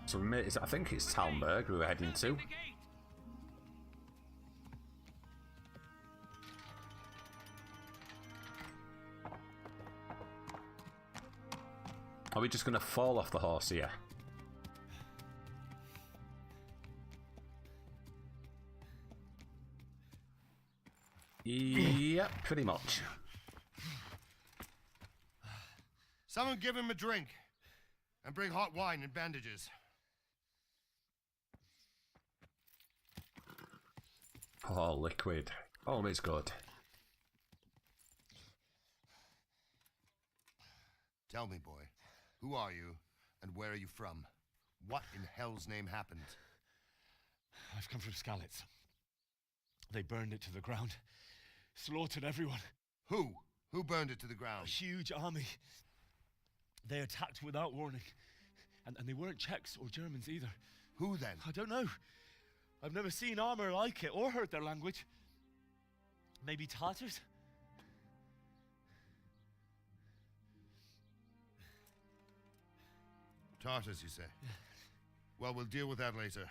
So I think it's Talmberg we were heading to. Are we just going to fall off the horse here? Yep, pretty much. Someone give him a drink. And bring hot wine and bandages. Oh, liquid. Always good. Tell me, boy, who are you and where are you from? What in hell's name happened? I've come from Skalitz. They burned it to the ground. Slaughtered everyone. Who? Who burned it to the ground? A huge army. They attacked without warning. And they weren't Czechs or Germans either. Who then? I don't know. I've never seen armor like it or heard their language. Maybe Tatars? Tartars, you say? Yeah. Well, we'll deal with that later.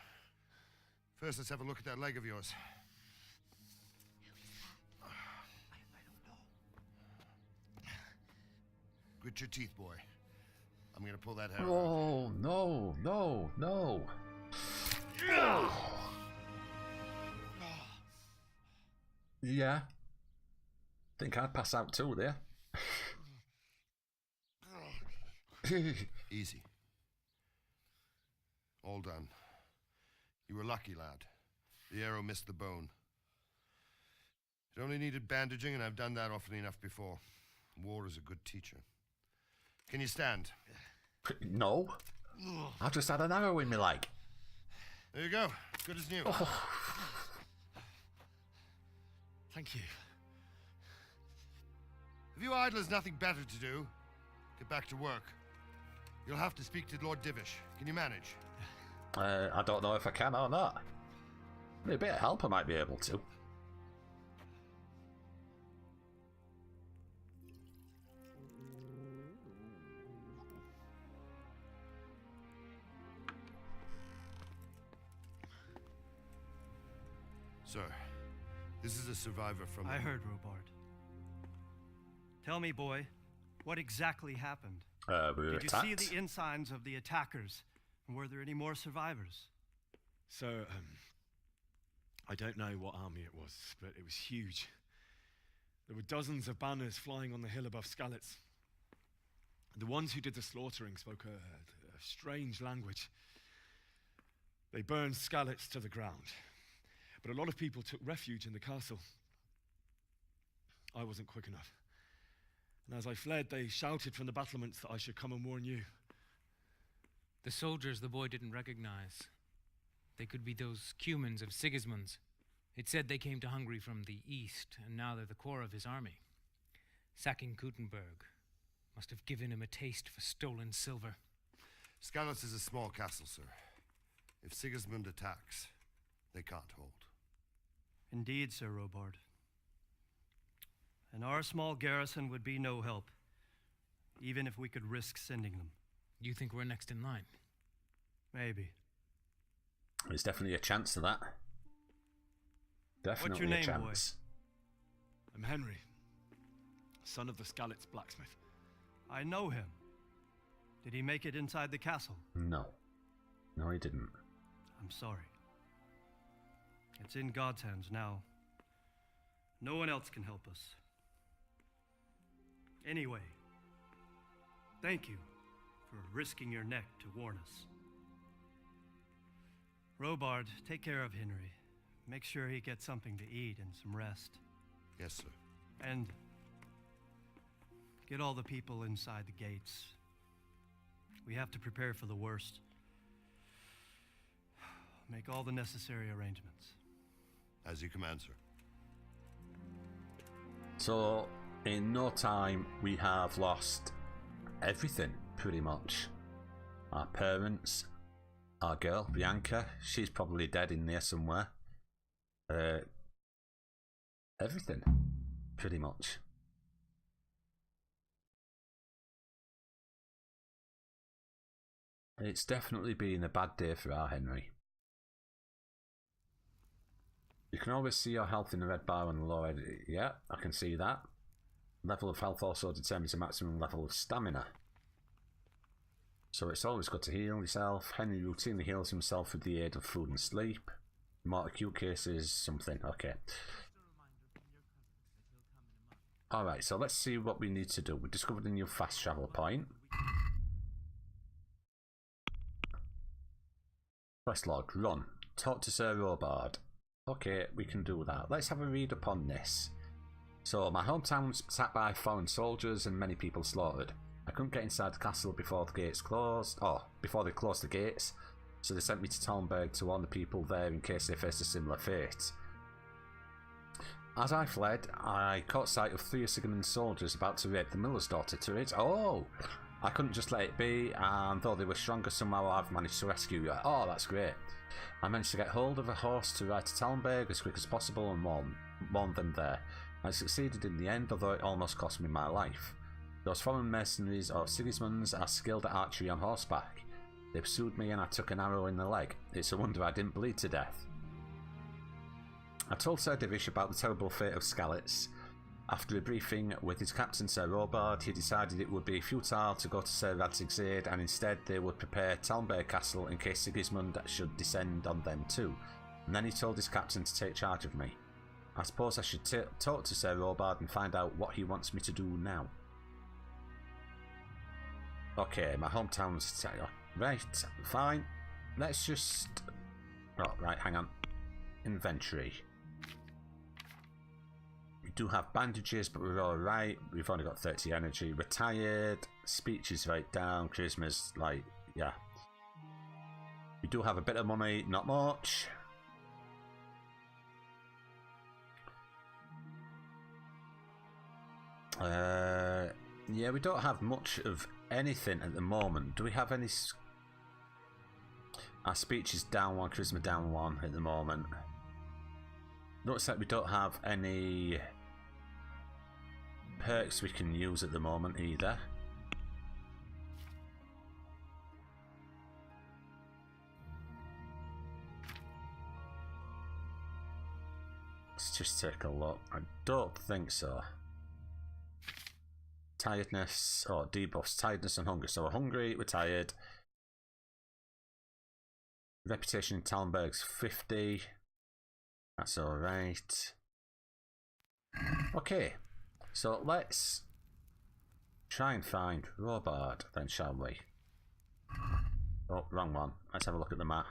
First, let's have a look at that leg of yours. Grit your teeth, boy. I'm gonna pull that hair out. Oh, no, no, no. Yeah. Think I'd pass out too there. Easy. All done. You were lucky, lad. The arrow missed the bone. It only needed bandaging, and I've done that often enough before. War is a good teacher. Can you stand? No. I just had an arrow in me leg. There you go. Good as new. Oh. Thank you. Have you idlers nothing better to do? Get back to work. You'll have to speak to Lord Divish. Can you manage? I don't know if I can or not. With a bit of help I might be able to. Sir, this is a survivor from... I heard, Robard. Tell me, boy, what exactly happened? We were Did attacked. you see the ensigns of the attackers? And were there any more survivors? So, I don't know what army it was, but it was huge. There were dozens of banners flying on the hill above Skalitz. The ones who did the slaughtering spoke a strange language. They burned Skalitz to the ground. But a lot of people took refuge in the castle. I wasn't quick enough. And as I fled, they shouted from the battlements that I should come and warn you. The soldiers the boy didn't recognize. They could be those Cumans of Sigismund's. It said they came to Hungary from the east, and now they're the core of his army. Sacking Gutenberg must have given him a taste for stolen silver. Skalitz is a small castle, sir. If Sigismund attacks, they can't hold. Indeed, Sir Robard. And our small garrison would be no help, even if we could risk sending them. You think we're next in line? Maybe. There's definitely a chance of that. Definitely What's your name, a chance. boy? I'm Henry, son of the Skalitz blacksmith. I know him. Did he make it inside the castle? No. No, he didn't. I'm sorry. It's in God's hands now. No one else can help us. Anyway, thank you for risking your neck to warn us. Robard, take care of Henry. Make sure he gets something to eat and some rest. Yes, sir. And get all the people inside the gates. We have to prepare for the worst. Make all the necessary arrangements. As you command, sir. So, in no time, we have lost everything, pretty much. Our parents, our girl, Bianca, she's probably dead in there somewhere. Everything, pretty much. It's definitely been a bad day for our Henry. You can always see your health in the red bar on the lower end. Yeah, I can see that. Level of health also determines the maximum level of stamina. So it's always good to heal yourself. Henry routinely heals himself with the aid of food and sleep. More acute cases, something. Okay. Alright, so let's see what we need to do. We discovered a new fast travel point. Quest log, run. Talk to Sir Robard. Okay, we can do that. Let's have a read upon this. So, my hometown was attacked by foreign soldiers and many people slaughtered. I couldn't get inside the castle before the gates closed. Oh, before they closed the gates. So they sent me to Talmberg to warn the people there in case they faced a similar fate. As I fled, I caught sight of 3 of Sigismund's soldiers about to rape the miller's daughter to it. Oh! I couldn't just let it be, and though they were stronger, somehow I've managed to rescue her. Oh, that's great. I managed to get hold of a horse to ride to Talmberg as quick as possible and warn them there. I succeeded in the end, although it almost cost me my life. Those foreign mercenaries of Sigismund's are skilled at archery on horseback. They pursued me and I took an arrow in the leg. It's a wonder I didn't bleed to death. I told Sir Divish about the terrible fate of Skalitz. After a briefing with his captain Sir Robard, he decided it would be futile to go to Sir Radzig's aid, and instead they would prepare Talmberg Castle in case Sigismund should descend on them too. And then he told his captain to take charge of me. I suppose I should talk to Sir Robard and find out what he wants me to do now. Okay, my hometown's... Right, fine. Let's just... Oh, right, hang on. Inventory. We do have bandages, but we're alright. We've only got 30 energy. We're tired. Speech is right down. Charisma's like, yeah. We do have a bit of money, not much. Yeah, we don't have much of anything at the moment. Do we have any... Our speech is down 1, charisma down 1 at the moment. Looks like we don't have any perks we can use at the moment either. Let's just take a look. I don't think so. Tiredness, or debuffs, tiredness and hunger. So we're hungry, we're tired. Reputation in Talmberg's 50. That's alright. Okay, so let's try and find Robard then, shall we? Oh, wrong one. Let's have a look at the map.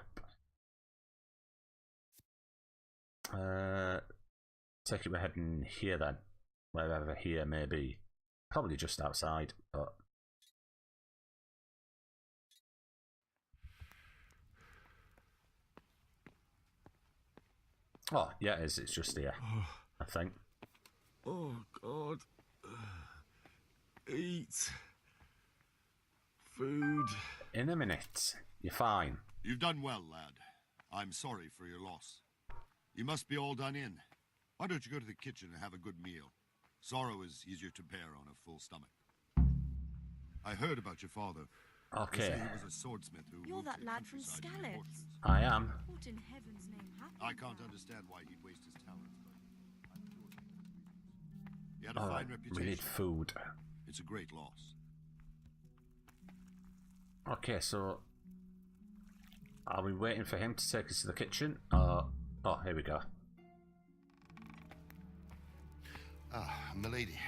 Take it we're heading here then. Wherever here may be. Probably just outside, but... Oh, yeah, it is. It's just here, I think. Oh, God. Eat. Food. In a minute. You're fine. You've done well, lad. I'm sorry for your loss. You must be all done in. Why don't you go to the kitchen and have a good meal? Sorrow is easier to bear on a full stomach. I heard about your father. Okay. They say he was a swordsmith who You're moved that to the lad from countryside in Skalitz. horses. I am. What in heaven's name happened? I can't understand why he'd waste his talents, but I'm sure he had a fine reputation. We need food. It's a great loss. Okay, so... Are we waiting for him to take us to the kitchen? Oh, here we go. Ah, milady.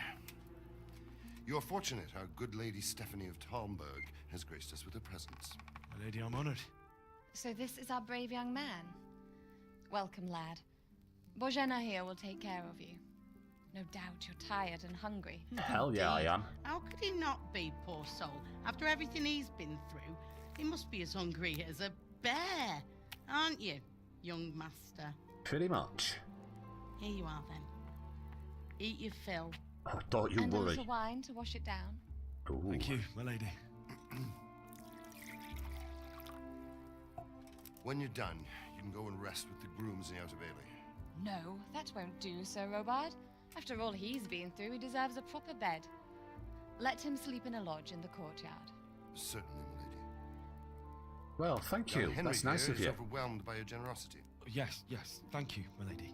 You are fortunate our good lady Stephanie of Talmberg has graced us with her presence. My lady, I'm honored. So this is our brave young man. Welcome, lad. Bojena here will take care of you. No doubt you're tired and hungry. Hell yeah, I am. How could he not be, poor soul? After everything he's been through, he must be as hungry as a bear, aren't you, young master? Pretty much. Here you are, then. Eat your fill. Oh, don't you And a worry. little wine to wash it down. Ooh. Thank you, my lady. When you're done, you can go and rest with the grooms in the Outer Bailey. No, that won't do, Sir Robard. After all he's been through, he deserves a proper bed. Let him sleep in a lodge in the courtyard. Certainly, milady. Well, thank you. Henry That's nice here of is you. overwhelmed by your generosity. Yes, yes, thank you, my lady.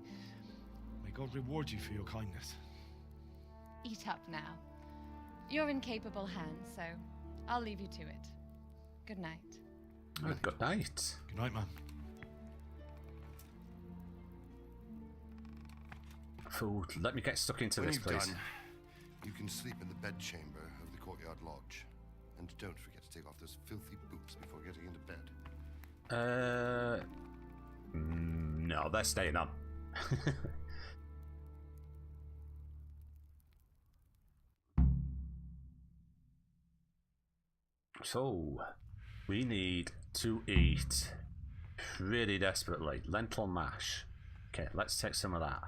May God reward you for your kindness. Eat up now. You're in capable hands, so I'll leave you to it. Good night. Good night. Good night, man. Food. Let me get stuck into When this, you've please. done, you can sleep in the bedchamber of the courtyard lodge. And don't forget to take off those filthy boots before getting into bed. No, they're staying on. So, we need to eat pretty desperately. Lentil mash. Okay, let's take some of that.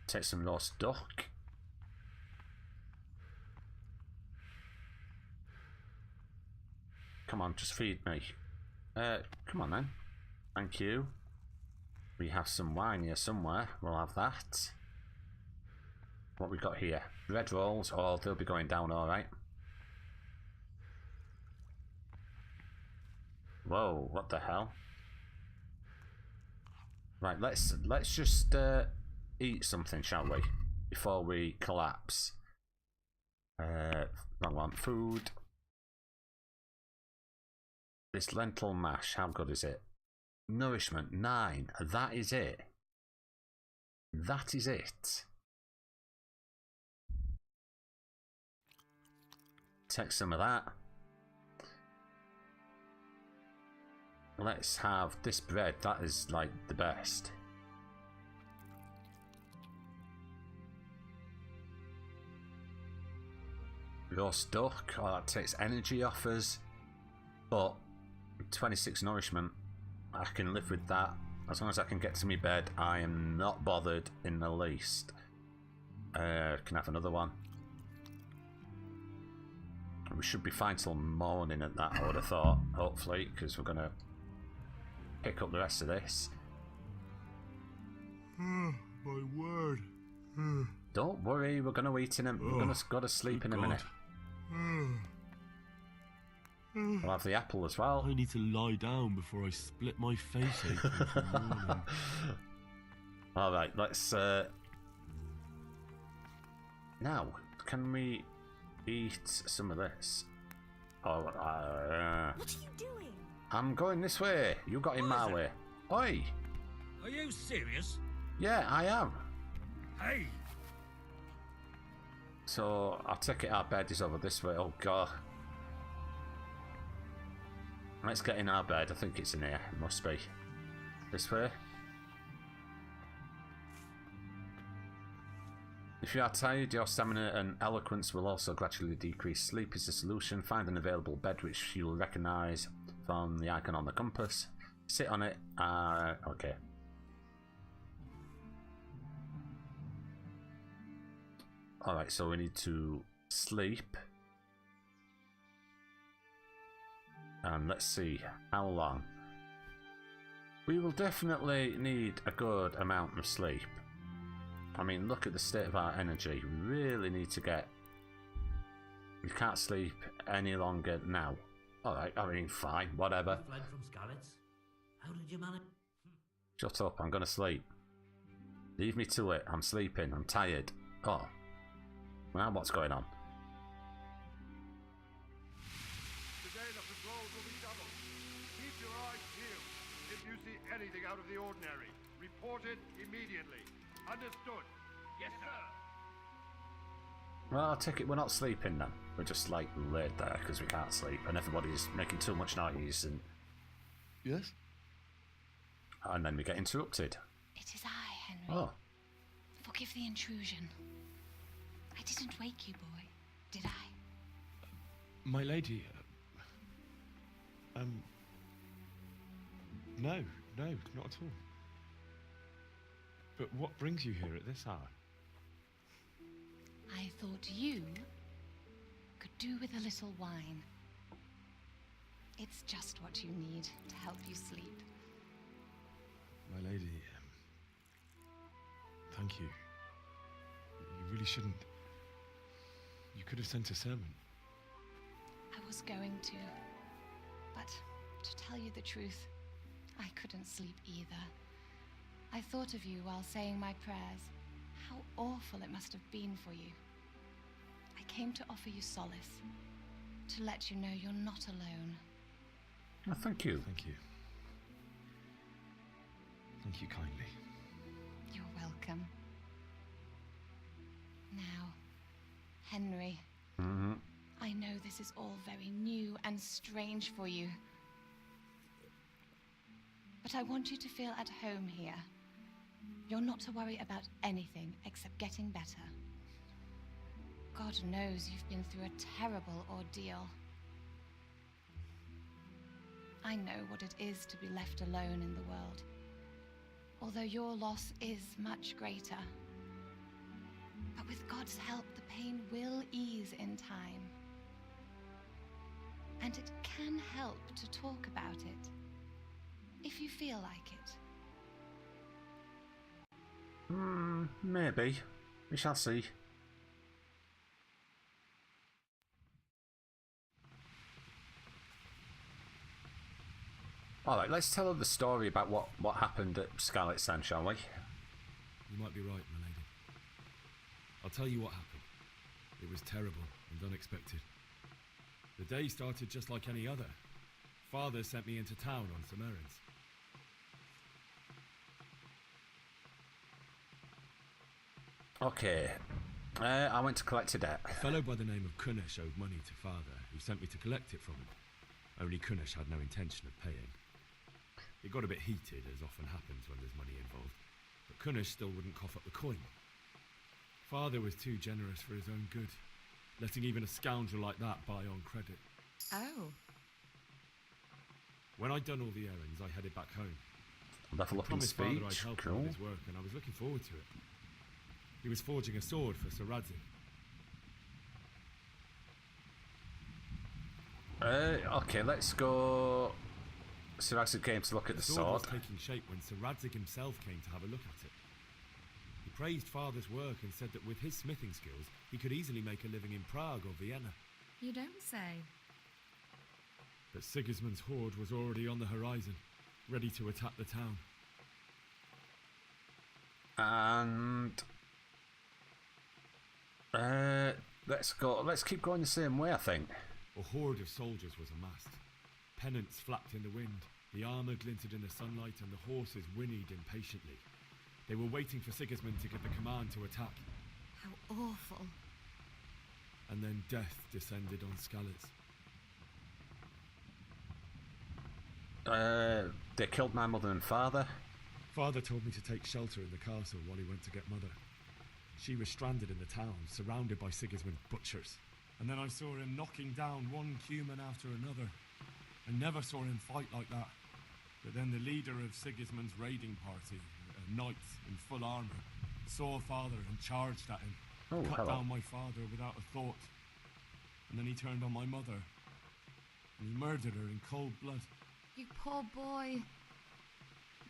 Take some roast duck. Come on, just feed me. Come on then. Thank you. We have some wine here somewhere. We'll have that. What we got here? Bread rolls. Oh, they'll be going down all right. Whoa! What the hell? Right, let's just eat something, shall we? Before we collapse. Wrong one. Food. This lentil mash, how good is it? Nourishment 9. That is it. That is it. Take some of that. Let's have this bread. That is like the best. Roast duck. Oh, that takes energy off us. But 26 nourishment. I can live with that. As long as I can get to my bed, I am not bothered in the least. Can I have another one? We should be fine till morning at that, I would have thought. Hopefully, because we're going to pick up the rest of this. My word. Don't worry, we're going to eat in a... We're going to go to sleep in a minute. We'll have the apple as well. I need to lie down before I split my face open for morning. Alright, let's... Now, can we eat some of this? Oh, What are you doing? I'm going this way. You got in my way. Oi! Are you serious? Yeah, I am. Hey! So, I take it our bed is over this way. Oh, God. Let's get in our bed. I think it's in here. It must be. This way. If you are tired, your stamina and eloquence will also gradually decrease. Sleep is the solution. Find an available bed which you'll recognise from the icon on the compass. Sit on it. Okay. Alright, so we need to sleep. And let's see how long. We will definitely need a good amount of sleep. I mean, look at the state of our energy. We really need to get... We can't sleep any longer now. Alright, I mean, fine, whatever. You fled from Skalitz? How did you manage? Shut up, I'm gonna sleep. Leave me to it, I'm sleeping, I'm tired. Oh. Now what's going on? Today the patrols will be doubled. Keep your eyes peeled. If you see anything out of the ordinary, report it immediately. Understood? Yes, sir. Well, I'll take it we're not sleeping then. We're just like laid there because we can't sleep and everybody's making too much noise and... Yes? And then we get interrupted. It is I, Henry. Oh. Forgive the intrusion. I didn't wake you, boy, did I? My lady, no, not at all. But what brings you here at this hour? I thought you could do with a little wine. It's just what you need to help you sleep. My lady, thank you. You really shouldn't. You could have sent a servant. I was going to, But to tell you the truth, I couldn't sleep either. I thought of you while saying my prayers. How awful it must have been for you. I came to offer you solace, to let you know you're not alone. Oh, thank you. Thank you. Thank you kindly. You're welcome. Now, Henry, I know this is all very new and strange for you. But I want you to feel at home here. You're not to worry about anything except getting better. God knows you've been through a terrible ordeal. I know what it is to be left alone in the world, although your loss is much greater. But with God's help, the pain will ease in time. And it can help to talk about it, if you feel like it. Maybe. We shall see. Alright, let's tell her the story about what happened at Scarlet's then, shall we? You might be right, my lady. I'll tell you what happened. It was terrible and unexpected. The day started just like any other. Father sent me into town on some errands. Okay. I went to collect a debt. A fellow by the name of Kunnish owed money to Father, who sent me to collect it from him. Only Kunnish had no intention of paying. It got a bit heated, as often happens when there's money involved, but Kunnish still wouldn't cough up the coin. Father was too generous for his own good, letting even a scoundrel like that buy on credit. Oh. When I'd done all the errands, I headed back home. Level I up in promised Father I'd speech. help him Cool. with his work, and I was looking forward to it. He was forging a sword for Sir Radzig. Okay, let's go. Sir Radzig came to look at the The sword sword. was taking shape when Sir Radzig himself came to have a look at it. He praised Father's work and said that with his smithing skills, he could easily make a living in Prague or Vienna. You don't say. But Sigismund's horde was already on the horizon, ready to attack the town. And let's keep going the same way, I think. A horde of soldiers was amassed. Pennants flapped in the wind, the armour glinted in the sunlight, and the horses whinnied impatiently. They were waiting for Sigismund to give the command to attack. How awful. And then death descended on Skalitz. They killed my mother and father. Father told me to take shelter in the castle while he went to get Mother. She was stranded in the town, surrounded by Sigismund's butchers. And then I saw him knocking down one human after another. I never saw him fight like that. But then the leader of Sigismund's raiding party, a knight in full armour, saw Father and charged at him. Cut down my father without a thought. And then he turned on my mother. And he murdered her in cold blood. You poor boy.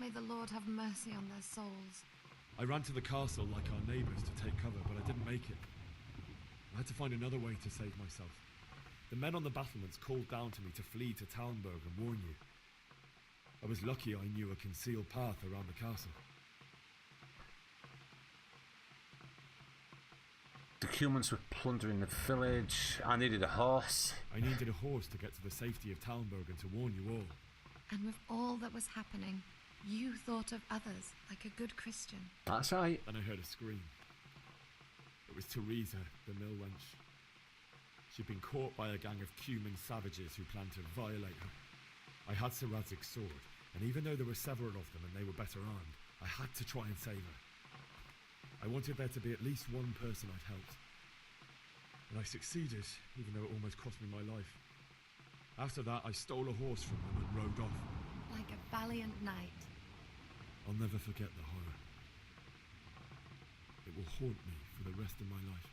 May the Lord have mercy on their souls. I ran to the castle like our neighbours to take cover, but I didn't make it. I had to find another way to save myself. The men on the battlements called down to me to flee to Talmberg and warn you. I was lucky I knew a concealed path around the castle. The humans were plundering the village. I needed a horse. I needed a horse to get to the safety of Talmberg and to warn you all. And with all that was happening, you thought of others like a good Christian. That's right. Then I heard a scream. It was Teresa, the mill wench. She'd been caught by a gang of Cuman savages who planned to violate her. I had Sir Radzig's sword, and even though there were several of them and they were better armed, I had to try and save her. I wanted there to be at least one person I'd helped. And I succeeded, even though it almost cost me my life. After that, I stole a horse from them and rode off. Like a valiant knight. I'll never forget the horror. It will haunt me for the rest of my life.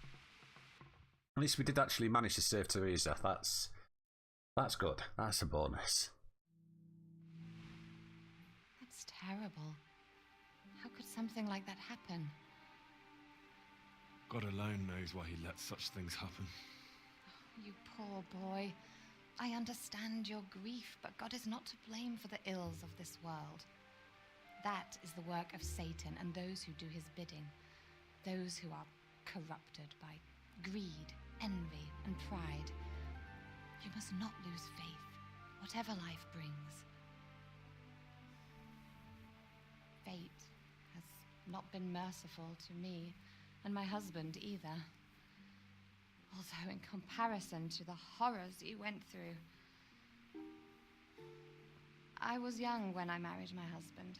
At least we did actually manage to save Teresa. That's good. That's a bonus. That's terrible. How could something like that happen? God alone knows why he lets such things happen. You poor boy. I understand your grief, but God is not to blame for the ills of this world. That is the work of Satan and those who do his bidding, those who are corrupted by greed, envy, and pride. You must not lose faith, whatever life brings. Fate has not been merciful to me and my husband either. Although in comparison to the horrors you went through. I was young when I married my husband.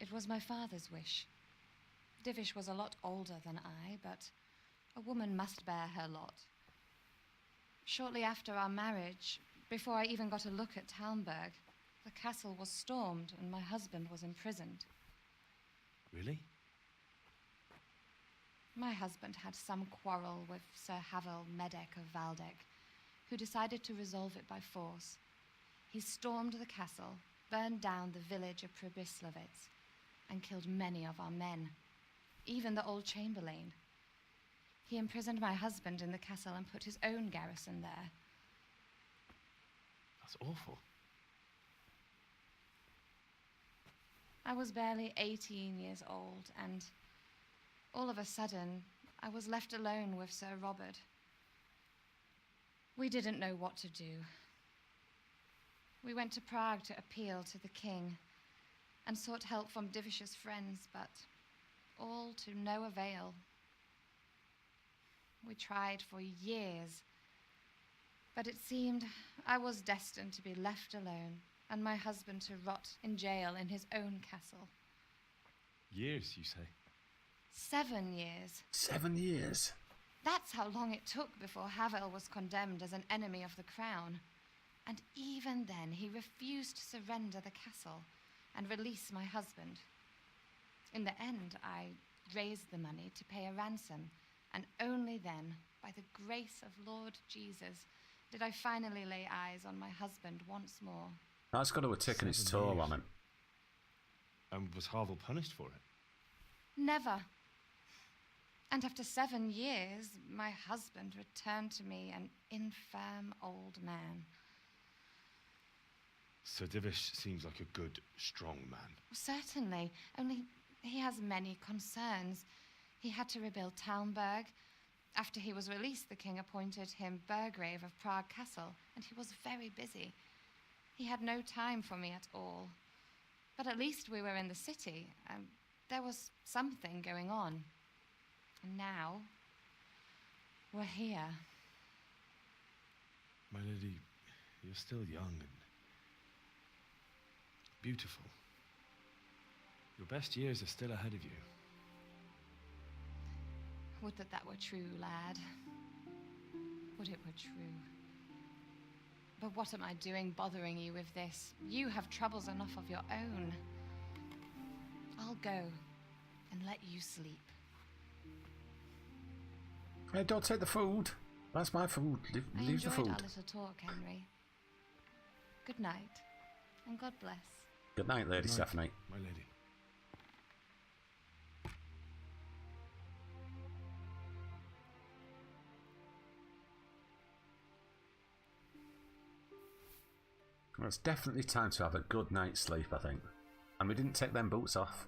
It was my father's wish. Divish was a lot older than I, but a woman must bear her lot. Shortly after our marriage, before I even got a look at Talmberg, the castle was stormed and my husband was imprisoned. Really? My husband had some quarrel with Sir Havel Medek of Valdek, who decided to resolve it by force. He stormed the castle, burned down the village of Pribyslavitz, and killed many of our men, even the old chamberlain. He imprisoned my husband in the castle and put his own garrison there. That's awful. I was barely 18 years old, and all of a sudden, I was left alone with Sir Robert. We didn't know what to do. We went to Prague to appeal to the king and sought help from Divish's friends, but all to no avail. We tried for years, but it seemed I was destined to be left alone and my husband to rot in jail in his own castle. Years, you say? 7 years. 7 years? That's how long it took before Havel was condemned as an enemy of the crown. And even then, he refused to surrender the castle and release my husband. In the end, I raised the money to pay a ransom, and only then, by the grace of Lord Jesus, did I finally lay eyes on my husband once more. That's got to have taken its toll on him. And was Havel punished for it? Never. And after 7 years, my husband returned to me an infirm old man. Sir Divish seems like a good, strong man. Certainly, only he has many concerns. He had to rebuild Talmberg. After he was released, the king appointed him Burgrave of Prague Castle, and he was very busy. He had no time for me at all. But at least we were in the city, and there was something going on. And now, we're here. My lady, you're still young and beautiful. Your best years are still ahead of you. Would that that were true, lad. Would it were true. But what am I doing bothering you with this? You have troubles enough of your own. I'll go and let you sleep. Hey, don't take the food. That's my food. Leave the food. I enjoyed our little talk, Henry. Good night, and God bless. Good night, Lady Stephanie. My lady. Well, it's definitely time to have a good night's sleep, I think. And we didn't take them boots off.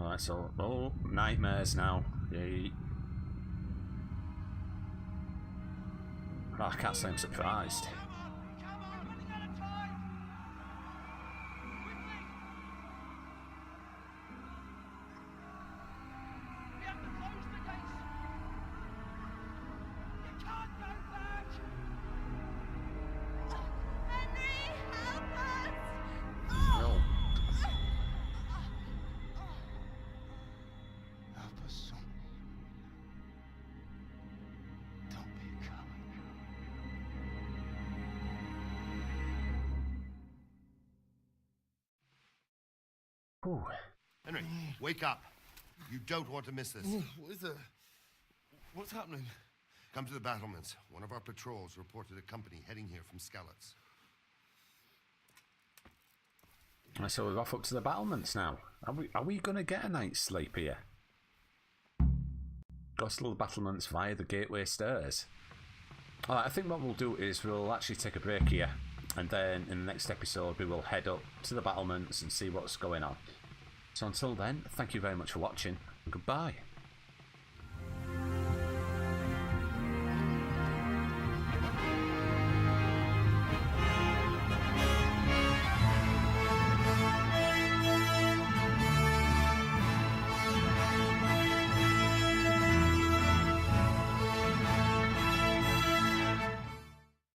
Alright, so, nightmares now. Yay. Oh, I can't say I'm surprised. Ooh. Henry, wake up. You don't want to miss this. What is it? What's happening? Come to the battlements. One of our patrols reported a company heading here from Skalitz. So we're off up to the battlements now. Are we going to get a night's sleep here? Go to the battlements via the gateway stairs. Alright, I think what we'll do is we'll actually take a break here, and then in the next episode we will head up to the battlements and see what's going on. So until then, thank you very much for watching, and goodbye.